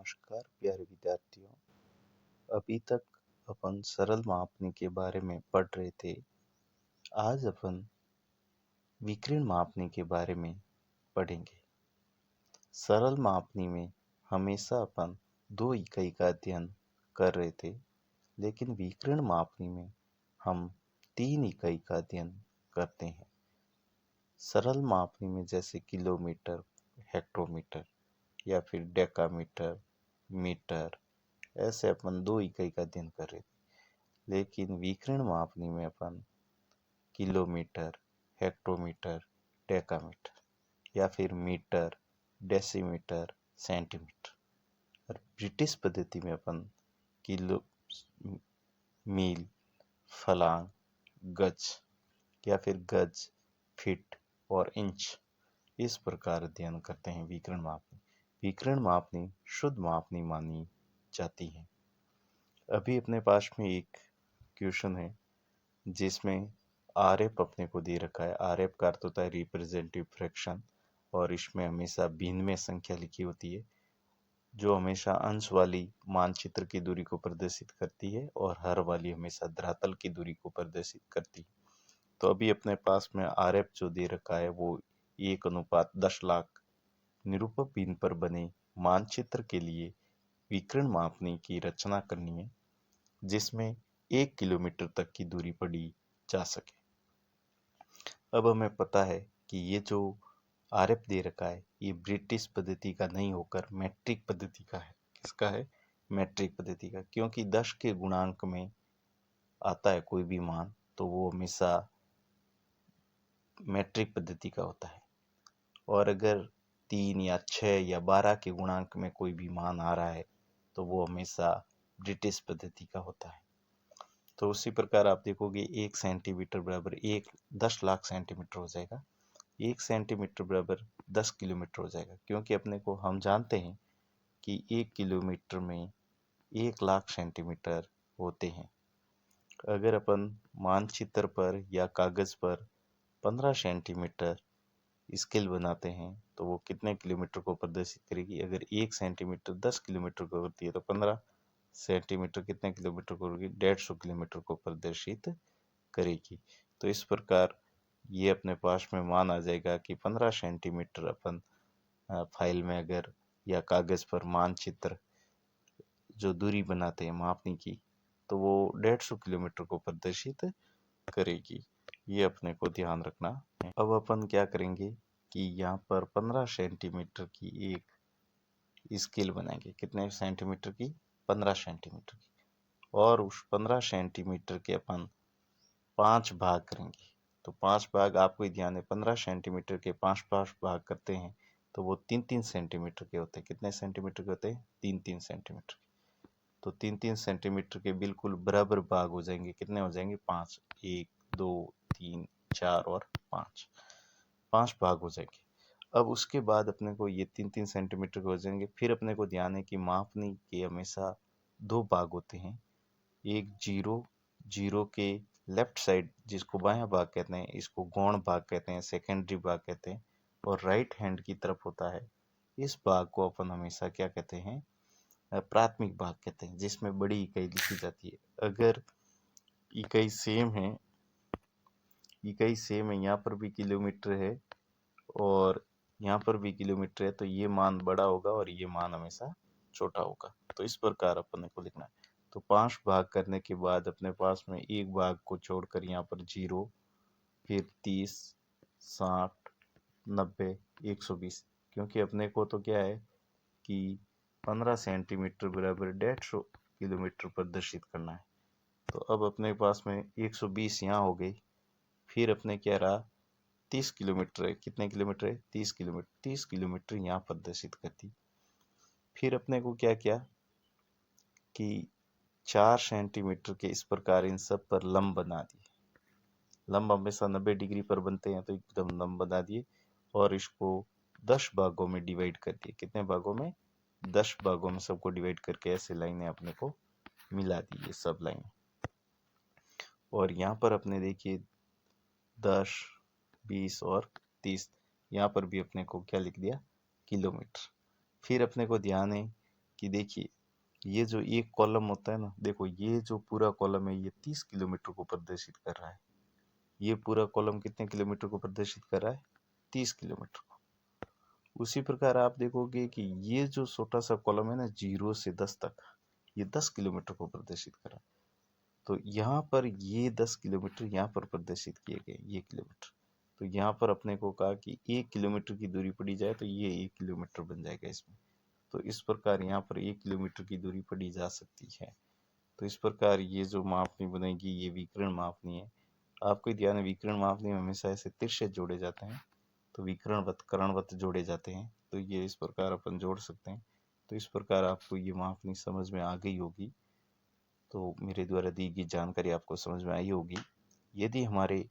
नमस्कार प्यारे विद्यार्थियों। अभी तक अपन सरल मापनी के बारे में पढ़ रहे थे। आज अपन विकिरण मापनी के बारे में पढ़ेंगे। सरल मापनी में हमेशा अपन 2 इकाई का अध्ययन कर रहे थे, लेकिन विकिरण मापनी में हम 3 इकाई का अध्ययन करते हैं। सरल मापनी में जैसे किलोमीटर, हेक्टोमीटर या फिर डेकामीटर, मीटर, ऐसे अपन 2 इकाई का अध्ययन कर रहे थे। लेकिन विकिरण मापनी में अपन किलोमीटर, हेक्टोमीटर, डेकामीटर या फिर मीटर, डेसीमीटर, सेंटीमीटर और ब्रिटिश पद्धति में अपन किलो, मील, फलांग, गज या फिर गज, फीट और इंच इस प्रकार अध्ययन करते हैं। विकिरण मापनी शुद्ध मापनी मानी जाती है। अभी अपने पास में एक क्वेश्चन है जिसमें आरएफ अपने को दे रखा है। आरएफ का अर्थ होता है रिप्रेजेंटेटिव फ्रैक्शन, और इसमें हमेशा भिन्न में संख्या लिखी होती है जो हमेशा अंश वाली मानचित्र की दूरी को प्रदर्शित करती है और हर वाली हमेशा धरातल की दूरी को प्रदर्शित करती है। तो अभी अपने पास में आरएफ जो दे रखा है वो 1:10 लाख निरूपक भिन्न पर बने मानचित्र के लिए विकिरण मापनी की रचना करनी है जिसमें 1 किलोमीटर तक की दूरी पड़ी जा सके। अब हमें पता है कि ये जो आरएफ दे रखा है ये ब्रिटिश पद्धति का नहीं होकर मैट्रिक पद्धति का है। किसका है? मैट्रिक पद्धति का। क्योंकि 10 के गुणांक में आता है कोई भी मान तो वो हमेशा मैट्रिक पद्धति का होता है, और अगर 3 या 6 या 12 के गुणांक में कोई भी मान आ रहा है तो वो हमेशा ब्रिटिश पद्धति का होता है। तो उसी प्रकार आप देखोगे 1 सेंटीमीटर बराबर 10 लाख सेंटीमीटर हो जाएगा। 1 सेंटीमीटर बराबर 10 किलोमीटर हो जाएगा, क्योंकि अपने को हम जानते हैं कि 1 किलोमीटर में 1 लाख सेंटीमीटर होते हैं। अगर अपन मानचित्र पर या कागज पर 15 सेंटीमीटर स्केल बनाते हैं तो वो कितने किलोमीटर को प्रदर्शित करेगी? अगर 1 सेंटीमीटर 10 किलोमीटर को होती है तो 15 सेंटीमीटर कितने किलोमीटर को होगी? 150 किलोमीटर को प्रदर्शित करेगी। तो इस प्रकार ये अपने पास में मान आ जाएगा कि 15 सेंटीमीटर अपन फाइल में अगर या कागज पर मानचित्र जो दूरी बनाते हैं मापनी की तो वो 150 किलोमीटर को प्रदर्शित करेगी। ये अपने को ध्यान रखना है। अब अपन क्या करेंगे कि यहाँ पर 15 सेंटीमीटर की एक स्केल बनाएंगे। कितने सेंटीमीटर की? 15 सेंटीमीटर की। और उस 15 सेंटीमीटर के अपन 5 भाग करेंगे। तो 5 भाग आपको ही ध्यान है, 15 सेंटीमीटर के 5 भाग करते हैं तो वो 3-3 सेंटीमीटर के होते हैं। कितने सेंटीमीटर के होते हैं? 3-3 सेंटीमीटर। तो 3-3 सेंटीमीटर के बिल्कुल बराबर भाग हो जाएंगे। कितने हो जाएंगे? 5। 1, 2, 3, 4 और 5 भाग हो जाएंगे। अब उसके बाद अपने को ये 3-3 सेंटीमीटर के हो जाएंगे। फिर अपने को ध्यान है कि मापनी के हमेशा 2 भाग होते हैं। एक जीरो के लेफ्ट साइड जिसको बायां भाग कहते हैं, इसको गौण भाग कहते हैं, सेकेंडरी भाग कहते हैं, और राइट हैंड की तरफ होता है। इस भाग को अपन हमेशा क्या कहते हैं? प्राथमिक भाग कहते हैं, जिसमें बड़ी इकाई लिखी जाती है। अगर इकाई सेम है, यहाँ पर भी किलोमीटर है और यहाँ पर भी किलोमीटर है, तो ये मान बड़ा होगा और ये मान हमेशा छोटा होगा। तो इस प्रकार अपने को लिखना है। तो 5 भाग करने के बाद अपने पास में एक भाग को छोड़कर यहाँ पर 0, फिर 30, 60, 90, 120, क्योंकि अपने को तो क्या है कि 15 सेंटीमीटर बराबर 150 किलोमीटर प्रदर्शित करना है। तो अब अपने पास में 120 यहाँ हो गई। फिर अपने क्या रहा? 30 किलोमीटर है। कितने किलोमीटर है? 30 किलोमीटर। 30 किलोमीटर यहाँ प्रदर्शित करती। फिर अपने को क्या किया कि 4 सेंटीमीटर के इस प्रकार इन सब पर लंब बना दिए। लंब हमेशा 90 डिग्री पर बनते हैं, तो एकदम लंब बना दिए और इसको 10 भागों में डिवाइड कर दिए। कितने भागों में? 10 भागों में सबको डिवाइड करके ऐसे लाइनें अपने को मिला दी, ये सब लाइनें। और यहाँ पर अपने देखिए 10, 20 और 30, यहाँ पर भी अपने को क्या लिख दिया? किलोमीटर। फिर अपने को ध्यान है कि देखिए ये जो एक कॉलम होता है ना, देखो ये जो पूरा कॉलम है ये 30 किलोमीटर को प्रदर्शित कर रहा है। ये पूरा कॉलम कितने किलोमीटर को प्रदर्शित कर रहा है? 30 किलोमीटर को। उसी प्रकार आप देखोगे कि ये जो छोटा सा कॉलम है ना 0 से 10 तक, ये 10 किलोमीटर को प्रदर्शित कर रहा है। तो यहाँ पर ये 10 किलोमीटर यहाँ पर प्रदर्शित किए गए, ये किलोमीटर। तो यहाँ पर अपने को कहा कि 1 किलोमीटर की दूरी पड़ी जाए तो ये 1 किलोमीटर बन जाएगा इसमें। तो इस प्रकार यहाँ पर 1 किलोमीटर की दूरी पड़ी जा सकती है। तो इस प्रकार ये जो मापनी बनेगी ये विकर्ण मापनी है। आपको ध्यान है विकर्ण मापनी में हमेशा ऐसे तिरछे जोड़े जाते हैं, तो विकरणवत करणवत जोड़े जाते हैं। तो ये इस प्रकार अपन जोड़ सकते हैं। तो इस प्रकार आपको ये मापनी समझ में आ गई होगी। तो मेरे द्वारा दी गई जानकारी आपको समझ में आई होगी। यदि हमारे